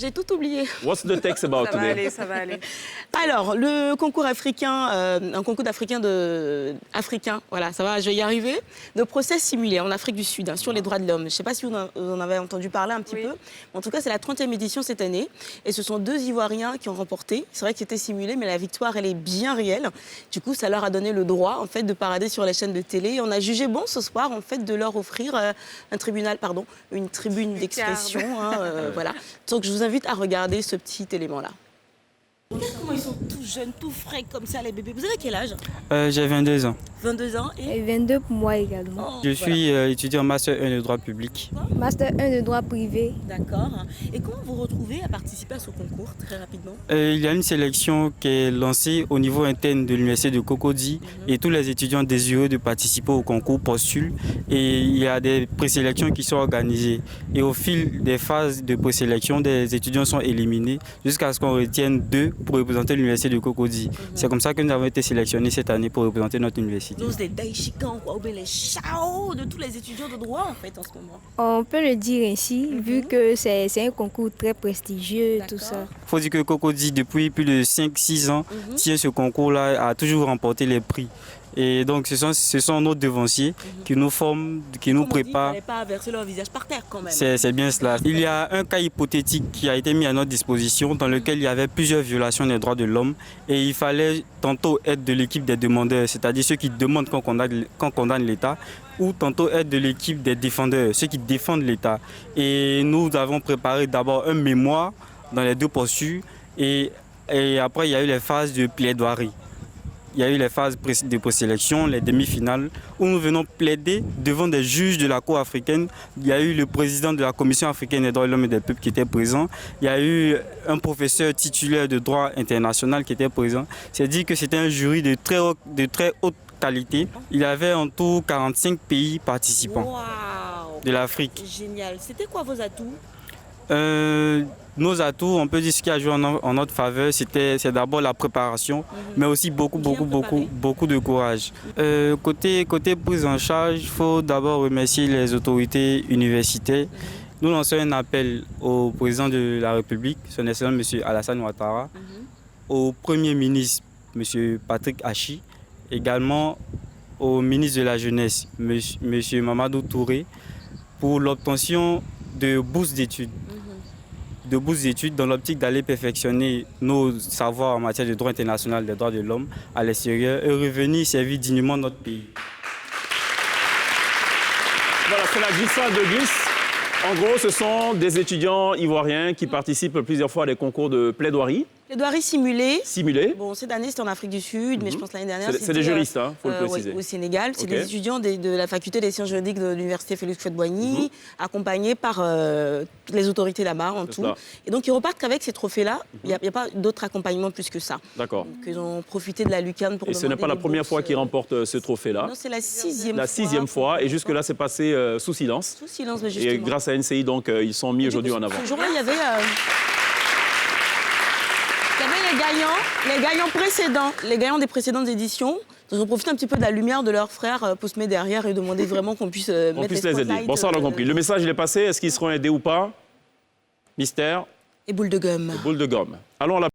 J'ai tout oublié. What's the text about Ça va today? aller, ça va aller. Alors, le concours africain, un concours africain, voilà, ça va, je vais y arriver, de procès simulés en Afrique du Sud, hein, sur les droits de l'homme. Je ne sais pas si vous en avez entendu parler un petit peu. En tout cas, c'est la 30e édition cette année. Et ce sont 2 Ivoiriens qui ont remporté. C'est vrai que c'était simulé, mais la victoire, elle est bien réelle. Du coup, ça leur a donné le droit, en fait, de parader sur les chaînes de télé. Et on a jugé bon ce soir, en fait, de leur offrir une tribune d'expression. Hein, voilà. Donc, je vous invite à regarder ce petit élément-là. Regarde comment ils sont tout jeunes, tout frais comme ça, les bébés. Vous avez quel âge? J'ai 22 ans. 22 ans Et 22 pour moi également. Je suis étudiant en Master 1 de droit public. Master 1 de droit privé. D'accord. Et comment vous retrouvez à participer à ce concours, très rapidement? Il y a une sélection qui est lancée au niveau interne de l'université de Cocody et tous les étudiants désireux de participer au concours postulent. Et il y a des présélections qui sont organisées. Et au fil des phases de présélection, des étudiants sont éliminés jusqu'à ce qu'on retienne 2 pour représenter l'université de Cocody. C'est comme ça que nous avons été sélectionnés cette année pour représenter notre université. Tous les daishikans, ou bien les chao de tous les étudiants de droit en fait en ce moment. On peut le dire ainsi, vu que c'est un concours très prestigieux, tout ça. Il faut dire que Cocody, depuis plus de 5-6 ans, tient ce concours-là, a toujours remporté les prix. Et donc, ce sont nos devanciers qui nous forment, qui nous préparent. Il ne fallait pas verser leur visage par terre quand même. C'est bien cela. Il y a un cas hypothétique qui a été mis à notre disposition dans lequel il y avait plusieurs violations des droits de l'homme et il fallait tantôt être de l'équipe des demandeurs, c'est-à-dire ceux qui demandent qu'on condamne l'État, ou tantôt être de l'équipe des défendeurs, ceux qui défendent l'État. Et nous avons préparé d'abord un mémoire dans les 2 postures et après il y a eu les phases de plaidoirie. Il y a eu les phases de présélection, les demi-finales, où nous venons plaider devant des juges de la Cour africaine. Il y a eu le président de la Commission africaine des droits de l'homme et des peuples qui était présent. Il y a eu un professeur titulaire de droit international qui était présent. C'est dit que c'était un jury de très haute qualité. Il y avait en tout 45 pays participants de l'Afrique. Génial. C'était quoi vos atouts? Nos atouts, on peut dire ce qui a joué en notre faveur, c'est d'abord la préparation, mais aussi beaucoup de courage. Côté prise en charge, il faut d'abord remercier les autorités universitaires. Nous lançons un appel au président de la République, son Excellence M. Alassane Ouattara, au Premier ministre M. Patrick Hachi, également au ministre de la Jeunesse M. Mamadou Touré, pour l'obtention de bourses d'études. Dans l'optique d'aller perfectionner nos savoirs en matière de droit international des droits de l'homme à l'extérieur et revenir servir dignement notre pays. Voilà, c'est la glissade de glisse. En gros, ce sont des étudiants ivoiriens qui participent plusieurs fois à des concours de plaidoirie. Plaidoirie simulée. Simulée. Bon, cette année, c'était en Afrique du Sud, mais je pense l'année dernière, c'est des juristes, il faut le préciser. Oui, au Sénégal. C'est des étudiants de la faculté des sciences juridiques de l'université Félix Houphouët-Boigny, accompagnés par les autorités là-bas en tout. Et donc, ils repartent avec ces trophées-là. Il n'y a pas d'autre accompagnement plus que ça. D'accord. Donc, ils ont profité de la lucarne pour Et ce n'est pas la première fois qu'ils remportent ce trophée-là. Non, c'est la 6e fois. La 6e fois. Et jusque-là, c'est passé sous silence. Sous silence, mais justement. Et grâce à NCI, donc, ils sont mis aujourd'hui en avant. Ce jour-là, il y avait les gagnants précédents, les gagnants des précédentes éditions. Ils ont profité un petit peu de la lumière de leurs frères pour se mettre derrière et demander vraiment qu'on puisse mettre les aider. Bon, ça, on a compris. Le message, il est passé. Est-ce qu'ils seront aidés ou pas? Mystère. Et boule de gomme. Boule de gomme. Allons à la